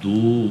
2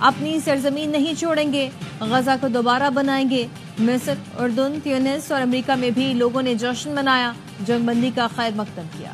اپنی سرزمین نہیں چھوڑیں گے، غزہ کو دوبارہ بنائیں گے۔ مصر، اردن، تیونس اور امریکہ میں بھی لوگوں نے جشن منایا، جنگ بندی کا خیر مقدم کیا۔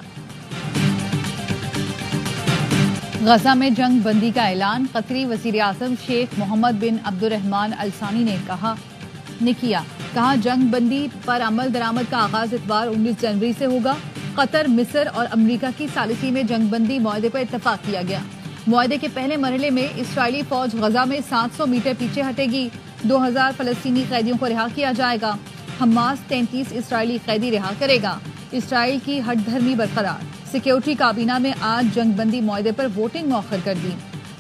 غزہ میں جنگ بندی کا اعلان قطری وزیر اعظم شیخ محمد بن عبد الرحمن الثانی نے کیا جنگ بندی پر عمل درآمد کا آغاز اتوار 19 جنوری سے ہوگا۔ قطر، مصر اور امریکہ کی ثالثی میں جنگ بندی معاہدے پر اتفاق کیا گیا۔ معاہدے کے پہلے مرحلے میں اسرائیلی فوج غزہ میں 700 میٹر پیچھے ہٹے گی، 2000 فلسطینی قیدیوں کو رہا کیا جائے گا۔ حماس 33 اسرائیلی قیدی رہا کرے گا۔ اسرائیل کی ہٹ دھرمی برقرار۔ سیکیورٹی کابینہ میں آج جنگ بندی معاہدے پر ووٹنگ مؤخر کر دی۔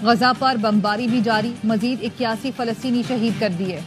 غزہ پر بمباری بھی جاری، مزید 81 فلسطینی شہید کر دیے۔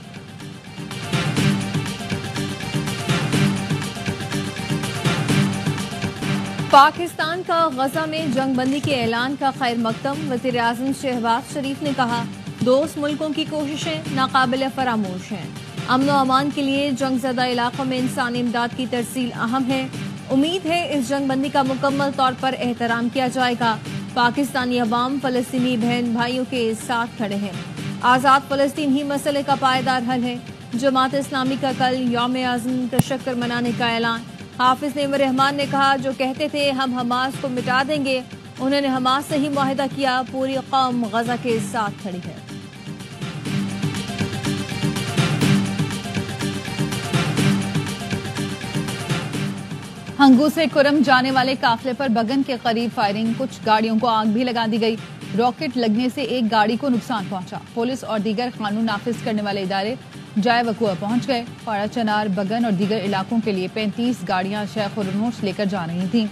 پاکستان کا غزہ میں جنگ بندی کے اعلان کا خیر مقدم۔ وزیر اعظم شہباز شریف نے کہا، دوست ملکوں کی کوششیں ناقابل فراموش ہیں۔ امن و امان کے لیے جنگ زدہ علاقوں میں انسانی امداد کی ترسیل اہم ہے۔ امید ہے اس جنگ بندی کا مکمل طور پر احترام کیا جائے گا۔ پاکستانی عوام فلسطینی بہن بھائیوں کے ساتھ کھڑے ہیں۔ آزاد فلسطین ہی مسئلے کا پائیدار حل ہے۔ جماعت اسلامی کا کل یوم عظیم تشکر منانے کا اعلان۔ حافظ نعیم الرحمان نے کہا، جو کہتے تھے ہم حماس کو مٹا دیں گے، انہوں نے حماس سے ہی معاہدہ کیا۔ پوری قوم غزہ کے ساتھ کھڑی ہے۔ ہنگو سے کرم جانے والے قافلے پر بگن کے قریب فائرنگ، کچھ گاڑیوں کو آگ بھی لگا دی گئی۔ راکٹ لگنے سے ایک گاڑی کو نقصان پہنچا۔ پولیس اور دیگر قانون نافذ کرنے والے ادارے جائے وقوع پہنچ گئے۔ پاڑا چنار، بگن اور دیگر علاقوں کے لیے 35 گاڑیاں شیخ الرنوش لے کر جا رہی تھیں۔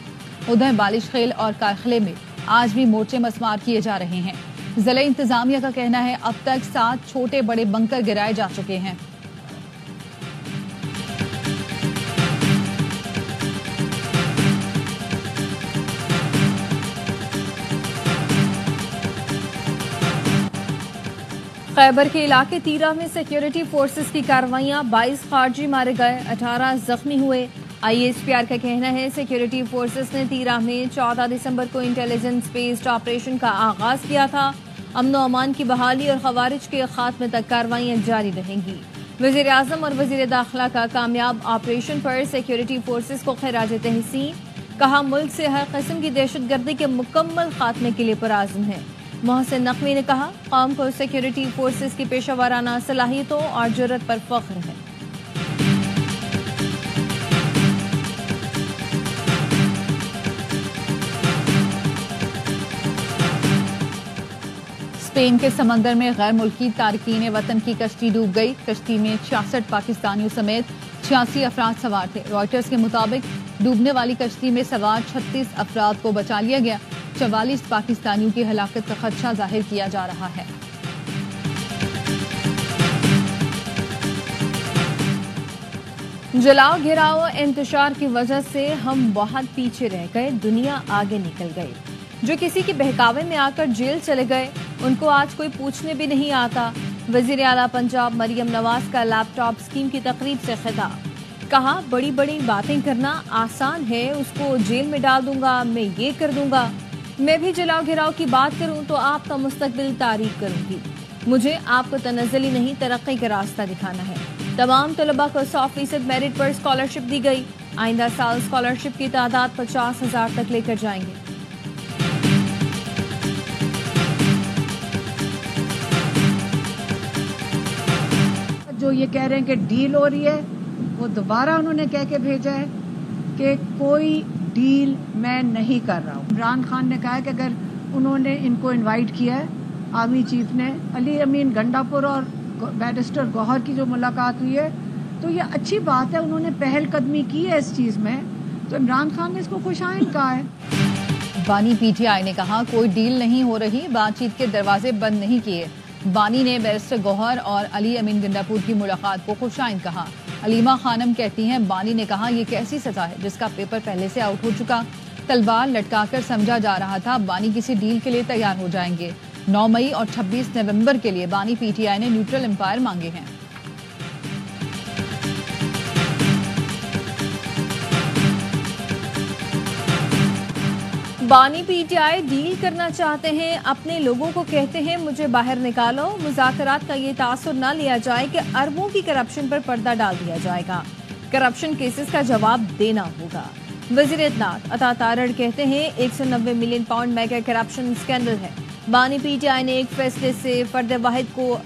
ادھر بالش خیل اور کارخلے میں آج بھی مورچے مسمار کیے جا رہے ہیں۔ ضلعی انتظامیہ کا کہنا ہے اب تک 7 چھوٹے بڑے بنکر گرائے جا چکے ہیں۔ خیبر کے علاقے تیرہ میں سیکیورٹی فورسز کی کارروائیاں، 22 خارجی مارے گئے، 18 زخمی ہوئے۔ ISPR کا کہنا ہے سیکیورٹی فورسز نے تیرہ میں 14 دسمبر کو انٹیلیجنس بیسڈ آپریشن کا آغاز کیا تھا۔ امن و امان کی بحالی اور خوارج کے خاتمے تک کارروائیاں جاری رہیں گی۔ وزیر اعظم اور وزیر داخلہ کا کامیاب آپریشن پر سیکیورٹی فورسز کو خراج تحسین، کہا ملک سے ہر قسم کی دہشت گردی کے مکمل خاتمے کے لیے پرعزم ہے۔ محسن نقوی نے کہا، قوم کو سیکیورٹی فورسز کی پیشہ ورانہ صلاحیتوں اور جرات پر فخر ہے۔ اسپین کے سمندر میں غیر ملکی تارکین وطن کی کشتی ڈوب گئی۔ کشتی میں 66 پاکستانیوں سمیت 86 افراد سوار تھے۔ رائٹرز کے مطابق ڈوبنے والی کشتی میں سوار 36 افراد کو بچا لیا گیا۔ 44 پاکستانیوں کی ہلاکت کا خدشہ ظاہر کیا جا رہا ہے۔ جلاؤ گھیراؤ انتشار کی وجہ سے ہم بہت پیچھے رہ گئے، دنیا آگے نکل گئی۔ جو کسی کے بہکاوے میں آ کر جیل چلے گئے، ان کو آج کوئی پوچھنے بھی نہیں آتا۔ وزیر اعلیٰ پنجاب مریم نواز کا لیپ ٹاپ اسکیم کی تقریب سے خطاب، کہا بڑی بڑی باتیں کرنا آسان ہے، اس کو جیل میں ڈال دوں گا، میں یہ کر دوں گا۔ میں بھی جلاؤ گھراؤ کی بات کروں تو آپ کا مستقبل تاریک کروں گی۔ مجھے آپ کو تنزلی نہیں، ترقی کا راستہ دکھانا ہے۔ تمام طلباء کو 100% میرٹ پر اسکالرشپ دی گئی۔ آئندہ سال اسکالرشپ کی تعداد 50,000 تک لے کر جائیں گے۔ جو یہ کہہ رہے ہیں کہ ڈیل ہو رہی ہے، وہ دوبارہ انہوں نے کہہ کے بھیجا ہے کہ کوئی ڈیل میں نہیں کر رہا ہوں۔ عمران خان نے کہا کہ اگر انہوں نے ان کو انوائٹ کیا ہے، آرمی چیف نے، علی امین گنڈاپور اور بیرسٹر گوہر کی جو ملاقات ہوئی ہے، تو یہ اچھی بات ہے، انہوں نے پہل قدمی کی ہے اس چیز میں، تو عمران خان نے اس کو خوش آئند کہا ہے۔ بانی PTI نے کہا کوئی ڈیل نہیں ہو رہی، بات چیت کے دروازے بند نہیں کیے۔ بانی نے بیرسٹر گوہر اور علی امین گنڈاپور کی ملاقات کو خوش آئند کہا۔ علیمہ خانم کہتی ہیں بانی نے کہا یہ کیسی سزا ہے جس کا پیپر پہلے سے آؤٹ ہو چکا، تلوار لٹکا کر سمجھا جا رہا تھا، بانی کسی ڈیل کے لیے تیار ہو جائیں گے۔ 9 مئی اور 26 نومبر کے لیے بانی PTI نے نیوٹرل امپائر مانگے ہیں۔ بانی پی ٹی آئی ڈیل کرنا چاہتے ہیں، اپنے لوگوں کو کہتے ہیں مجھے باہر نکالو۔ مذاکرات کا یہ تاثر نہ لیا جائے کہ اربوں کی کرپشن پر پردہ ڈال دیا جائے گا، کرپشن کیسز کا جواب دینا ہوگا۔ وزیر اطلاعات عطا تارڑ کہتے ہیں 190 million pound mega corruption scandal ہے۔ بانی پی ٹی آئی نے ایک فیصلے سے فرد واحد کو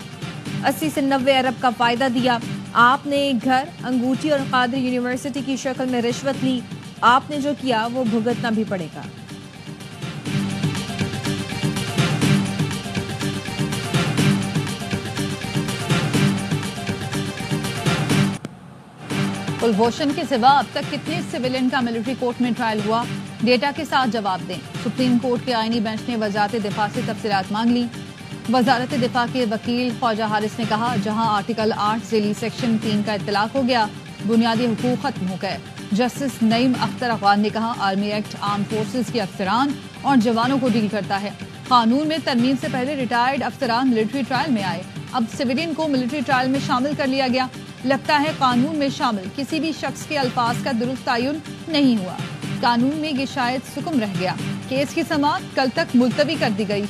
80 سے 90 ارب کا فائدہ دیا۔ آپ نے ایک گھر، انگوٹھی اور قادر یونیورسٹی کی شکل میں رشوت لی، آپ نے جو کیا وہ بھگتنا بھی پڑے گا۔ کلبھوشن کے سوا اب تک کتنے سویلین کا ملٹری کورٹ میں ٹرائل ہوا؟ ڈیٹا کے ساتھ جواب دیں۔ سپریم کورٹ کے آئینی بینچ نے وزارت دفاع سے تفصیلات مانگ لی۔ وزارت دفاع کے وکیل خواجہ حارث نے کہا جہاں آرٹیکل 8 ذیلی سیکشن 3 کا اطلاق ہو گیا، بنیادی حقوق ختم ہو گئے۔ جسٹس نعیم اختر افغان نے کہا آرمی ایکٹ آرم فورسز کے افسران اور جوانوں کو ڈیل کرتا ہے۔ قانون میں ترمیم سے پہلے ریٹائرڈ افسران ملٹری ٹرائل میں آئے، اب سویلین کو ملٹری ٹرائل میں شامل کر لیا گیا۔ لگتا ہے قانون میں شامل کسی بھی شخص کے الفاظ کا درست تعین نہیں ہوا۔ قانون میں یہ شاید سکم رہ گیا۔ کیس کی سماعت کل تک ملتوی کر دی گئی۔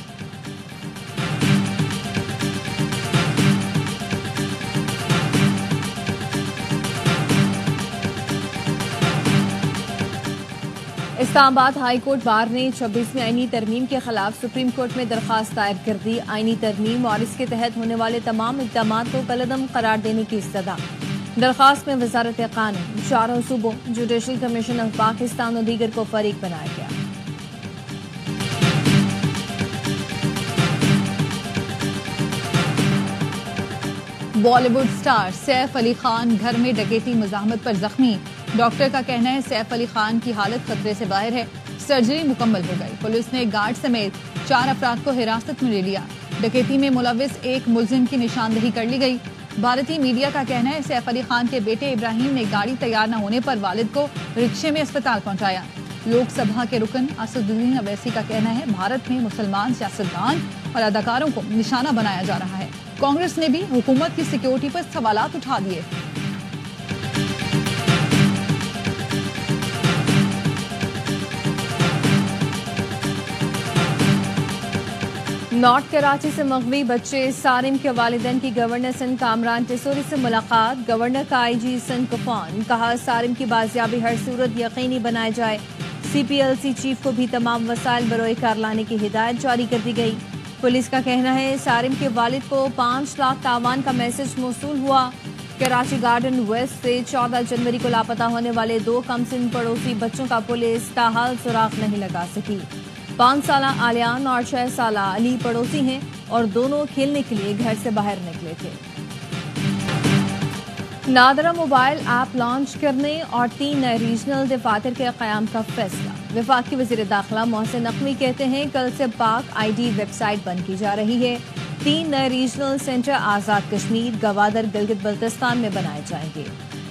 اسلام آباد ہائی کورٹ بار نے 26ویں آئینی ترمیم کے خلاف سپریم کورٹ میں درخواست دائر کر دی۔ آئینی ترمیم اور اس کے تحت ہونے والے تمام اقدامات کو کالعدم قرار دینے کی استدعا۔ درخواست میں وزارت قانون، چاروں صوبوں، جوڈیشل کمیشن آف پاکستان اور دیگر کو فریق بنایا گیا۔ بالی ووڈ سٹار سیف علی خان گھر میں ڈکیتی مزاحمت پر زخمی، ڈاکٹر کا کہنا ہے سیف علی خان کی حالت خطرے سے باہر ہے، سرجری مکمل ہو گئی۔ پولیس نے گارڈ سمیت 4 افراد کو حراست میں لے لیا۔ ڈکیتی میں ملوث ایک ملزم کی نشاندہی کر لی گئی۔ بھارتی میڈیا کا کہنا ہے سیف علی خان کے بیٹے ابراہیم نے گاڑی تیار نہ ہونے پر والد کو رکشے میں اسپتال پہنچایا۔ لوک سبھا کے رکن اسد الدین اویسی کا کہنا ہے بھارت میں مسلمان سیاستدان اور اداکاروں کو نشانہ بنایا جا رہا ہے۔ کانگریس نے بھی حکومت کی سیکیورٹی پر سوالات اٹھا دیے۔ نارتھ کراچی سے مغوی بچے سارم کے والدین کی گورنر سندھ کامران ٹیسوری سے ملاقات۔ گورنر کا آئی جی سندھ کفان کہا سارم کی بازیابی ہر صورت یقینی بنائے جائے۔ سی پی ایل سی چیف کو بھی تمام وسائل بروئے کار لانے کی ہدایت جاری کر دی گئی۔ پولیس کا کہنا ہے سارم کے والد کو 5 لاکھ تاوان کا میسج موصول ہوا۔ کراچی گارڈن ویسٹ سے 14 جنوری کو لاپتہ ہونے والے 2 کمسن پڑوسی بچوں کا پولیس تاحال سراغ نہیں لگا سکی۔ 5 سالہ آلیان اور 6 سالہ علی پڑوسی ہیں اور دونوں کھیلنے کے لیے گھر سے باہر نکلے تھے۔ نادرا موبائل ایپ لانچ کرنے اور 3 نئے ریجنل دفاتر کے قیام کا فیصلہ۔ وفاقی وزیر داخلہ محسن نقوی کہتے ہیں کل سے پاک آئی ڈی ویب سائٹ بند کی جا رہی ہے۔ 3 نئے ریجنل سینٹر آزاد کشمیر، گوادر، گلگت بلتستان میں بنائے جائیں گے۔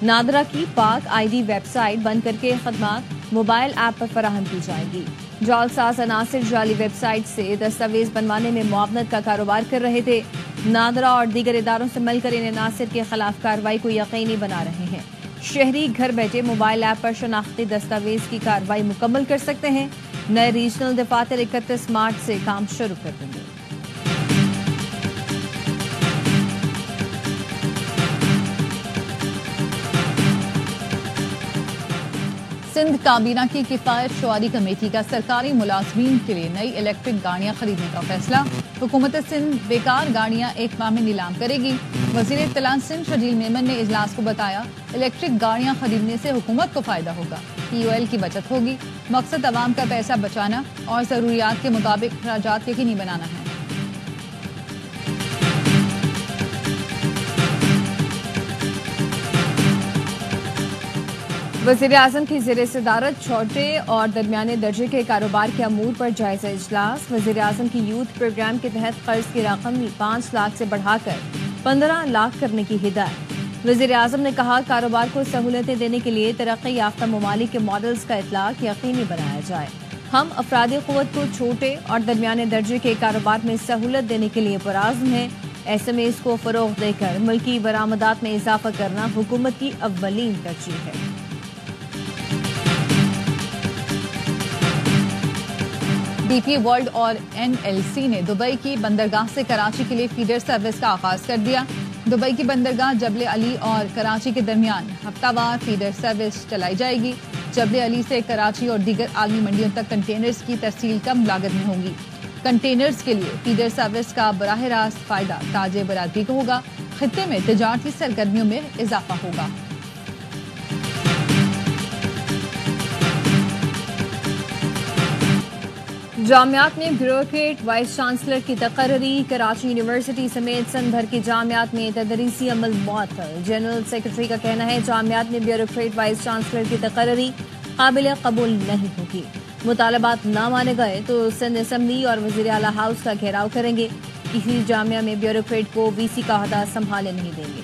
نادرا کی پاک آئی ڈی ویب سائٹ بند کر کے خدمات موبائل ایپ پر فراہم کی جائیں گی۔ جعلساز عناصر جعلی ویب سائٹ سے دستاویز بنوانے میں معاونت کا کاروبار کر رہے تھے۔ نادرا اور دیگر اداروں سے مل کر ان عناصر کے خلاف کارروائی کو یقینی بنا رہے ہیں۔ شہری گھر بیٹھے موبائل ایپ پر شناختی دستاویز کی کارروائی مکمل کر سکتے ہیں۔ نئے ریجنل دفاتر 31 مارچ سے کام شروع کر دیں گے۔ سندھ کابینہ کی کفایت شعاری کمیٹی کا سرکاری ملازمین کے لیے نئی الیکٹرک گاڑیاں خریدنے کا فیصلہ۔ حکومت سندھ بیکار گاڑیاں 1 ماہ میں نیلام کرے گی۔ وزیر اطلاع سندھ شجیل میمن نے اجلاس کو بتایا الیکٹرک گاڑیاں خریدنے سے حکومت کو فائدہ ہوگا، POL کی بچت ہوگی۔ مقصد عوام کا پیسہ بچانا اور ضروریات کے مطابق اخراجات یقینی بنانا ہے۔ وزیر اعظم کی زیر صدارت چھوٹے اور درمیانے درجے کے کاروبار کے امور پر جائزہ اجلاس۔ وزیر اعظم کی یوتھ پروگرام کے تحت قرض کی رقم 5 لاکھ سے بڑھا کر 15 لاکھ کرنے کی ہدایت۔ وزیر اعظم نے کہا کاروبار کو سہولتیں دینے کے لیے ترقی یافتہ ممالک کے ماڈلز کا اطلاق یقینی بنایا جائے۔ ہم افرادی قوت کو چھوٹے اور درمیانے درجے کے کاروبار میں سہولت دینے کے لیے پرعزم ہیں۔ SMEs کو فروغ دے کر ملکی برآمدات میں اضافہ کرنا حکومت کی اولین ترجیح ہے۔ DP World اور NLC نے دبئی کی بندرگاہ سے کراچی کے لیے فیڈر سروس کا آغاز کر دیا. دبئی کی بندرگاہ جبل علی اور کراچی کے درمیان ہفتہ وار فیڈر سروس چلائی جائے گی. جبل علی سے کراچی اور دیگر عالمی منڈیوں تک کنٹینرز کی ترسیل کم لاگت میں ہوگی. کنٹینرز کے لیے فیڈر سروس کا براہ راست فائدہ تاج برادری کو ہوگا. خطے میں تجارتی سرگرمیوں میں اضافہ ہوگا. جامعات میں بیوروکریٹ وائس چانسلر کی تقرری. کراچی یونیورسٹی سمیت سندھ بھر کی جامعات میں تدریسی عمل معطل. جنرل سیکرٹری کا کہنا ہے جامعات میں بیوروکریٹ وائس چانسلر کی تقرری قابل قبول نہیں ہوگی. مطالبات نہ مانے گئے تو سندھ اسمبلی اور وزیر اعلیٰ ہاؤس کا گھیراؤ کریں گے. کسی جامعہ میں بیوروکریٹ کو VC کا عہدہ سنبھالنے نہیں دیں گے.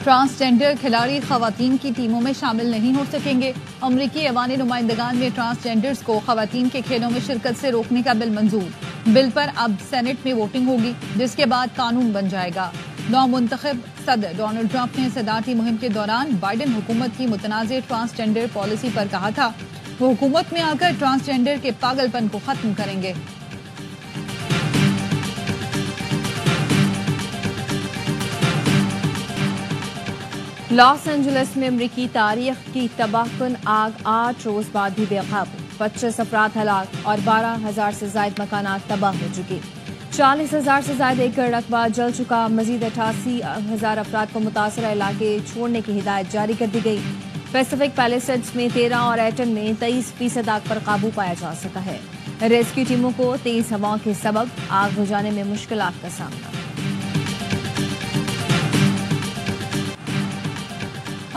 ٹرانسجینڈر کھلاڑی خواتین کی ٹیموں میں شامل نہیں ہو سکیں گے. امریکی ایوان نمائندگان میں ٹرانسجینڈرز کو خواتین کے کھیلوں میں شرکت سے روکنے کا بل منظور. بل پر اب سینٹ میں ووٹنگ ہوگی جس کے بعد قانون بن جائے گا. نو منتخب صدر ڈونلڈ ٹرمپ نے صدارتی مہم کے دوران بائیڈن حکومت کی متنازع ٹرانسجینڈر پالیسی پر کہا تھا وہ حکومت میں آ کر ٹرانسجینڈر کے پاگل پن کو ختم کریں گے. لاس اینجلس میں امریکی تاریخ کی تباہ کن آگ 8 روز بعد بھی بے قابو. 25 افراد ہلاک اور 12,000 سے زائد مکانات تباہ ہو چکے. 40,000 سے زائد ایکڑ رقبہ جل چکا. مزید 88,000 افراد کو متاثرہ علاقے چھوڑنے کی ہدایت جاری کر دی گئی. پیسیفک پیلیسڈز میں 13 اور ایٹن میں 23% آگ پر قابو پایا جا سکا ہے. ریسکیو ٹیموں کو تیز ہواؤں کے سبب آگ بجھانے میں مشکلات کا سامنا.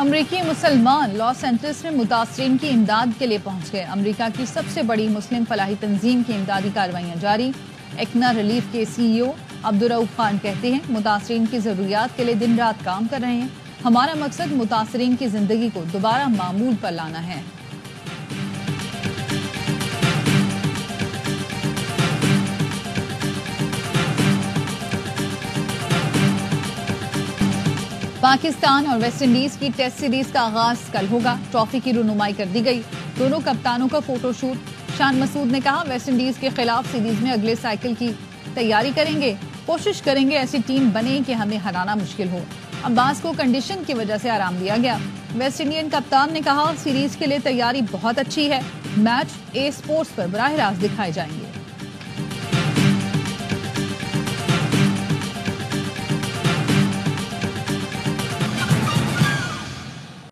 امریکی مسلمان لاس اینجلس میں متاثرین کی امداد کے لیے پہنچ گئے. امریکہ کی سب سے بڑی مسلم فلاحی تنظیم کی امدادی کارروائیاں جاری. ایکنا ریلیف کے CEO عبدالرؤف خان کہتے ہیں متاثرین کی ضروریات کے لیے دن رات کام کر رہے ہیں. ہمارا مقصد متاثرین کی زندگی کو دوبارہ معمول پر لانا ہے. پاکستان اور ویسٹ انڈیز کی ٹیسٹ سیریز کا آغاز کل ہوگا. ٹرافی کی رونمائی کر دی گئی. دونوں کپتانوں کا فوٹو شوٹ. شان مسعود نے کہا ویسٹ انڈیز کے خلاف سیریز میں اگلے سائیکل کی تیاری کریں گے. کوشش کریں گے ایسی ٹیم بنے کہ ہمیں ہرانا مشکل ہو. عباس کو کنڈیشن کی وجہ سے آرام دیا گیا. ویسٹ انڈین کپتان نے کہا سیریز کے لیے تیاری بہت اچھی ہے. میچ اسپورٹس پر براہ راست دکھائے جائیں گے.